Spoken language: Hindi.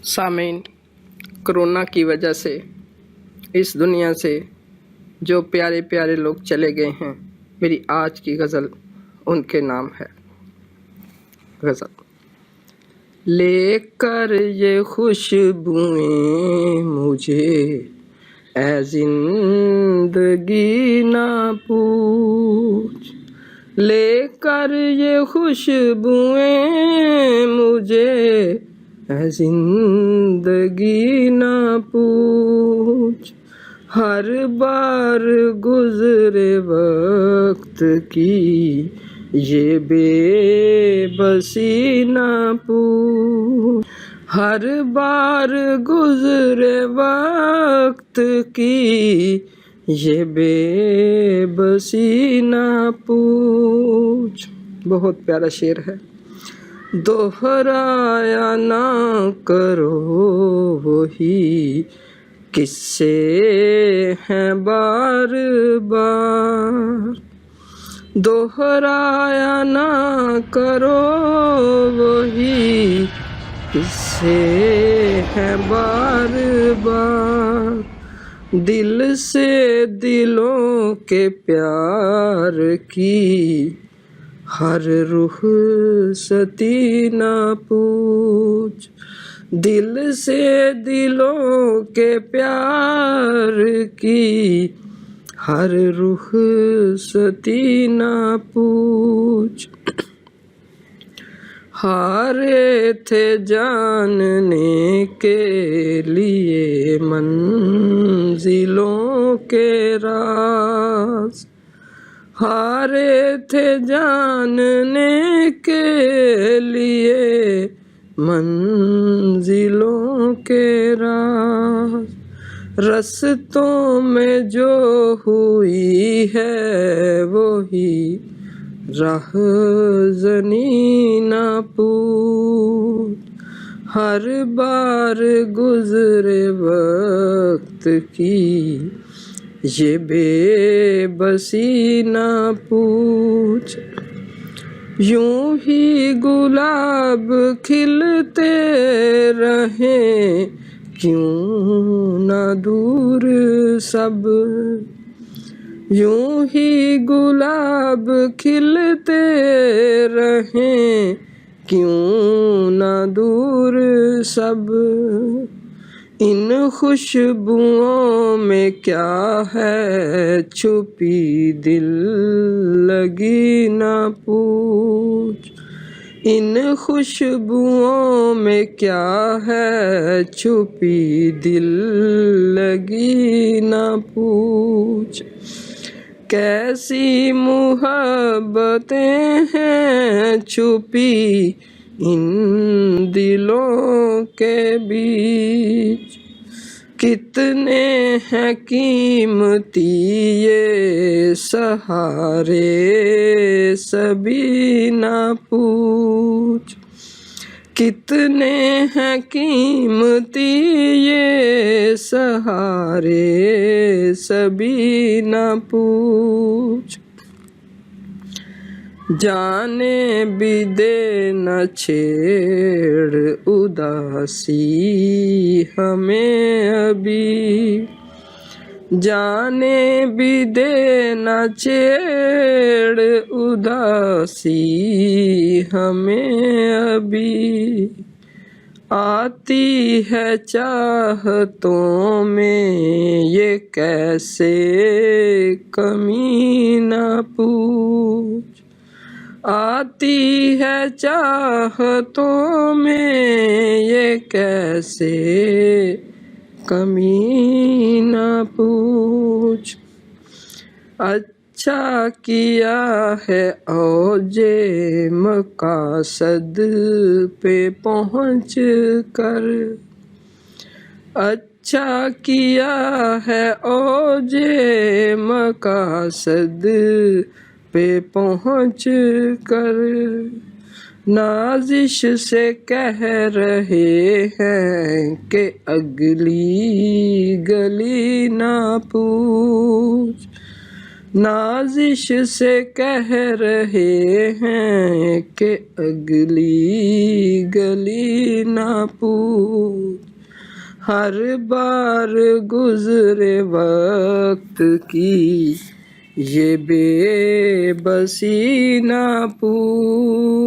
सामीन, कोरोना की वजह से इस दुनिया से जो प्यारे प्यारे लोग चले गए हैं, मेरी आज की गज़ल उनके नाम है। गज़ल। लेकर ये खुशबुएं मुझे ऐ ज़िंदगी ना पूछ, लेकर ये खुशबुएं मुझे ऐ ज़िंदगी ना पूछ। हर बार गुज़रे वक्त की ये बेबसी ना पूछ, हर बार गुज़रे वक्त की ये बेबसी ना पूछ। बहुत प्यारा शेर है। दोहराया ना करो वही किस्से हैं बार बार, दोहराया ना करो वही किस्से हैं बार बार। दिल से दिलों के प्यार की हर रुख सती ना पूछ, दिल से दिलों के प्यार की हर रुख सती ना पूछ। हारे थे जानने के लिए मंजिलों के राज, हारे थे जानने के लिए मंजिलों के राज। रस्तों में जो हुई है वही राहज़नी ना पूछ, हर बार गुज़रे वक्त की ये बेबसी ना पूछ। यूं ही गुलाब खिलते रहें क्यों ना दूर सब, यूं ही गुलाब खिलते रहें क्यों ना दूर सब। इन खुशबुओं में क्या है छुपी दिल लगी ना पूछ, इन खुशबुओं में क्या है छुपी दिल लगी ना पूछ। कैसी मुहब्बतें हैं छुपी इन दिलों के बीच, कितने हैं कीमती ये सहारे सभी ना पूछ, कितने हैं कीमती ये सहारे सभी ना पूछ। जाने भी दे न छेड़ उदासी हमें अभी, जाने भी दे न छेड़ उदासी हमें अभी। आती है चाहतों में ये कैसे कमी ना पूछ, आती है चाहतों में ये कैसे कमी ना पूछ। अच्छा किया है औजे मकासद पे पहुँच कर, अच्छा किया है औजे मकासद पे पहुँच कर। नाजिश से कह रहे हैं कि अगली गली ना पूछ, नाजिश से कह रहे हैं कि अगली गली ना पूछ। हर बार गुजरे वक्त की ये बेबसी ना पूछो।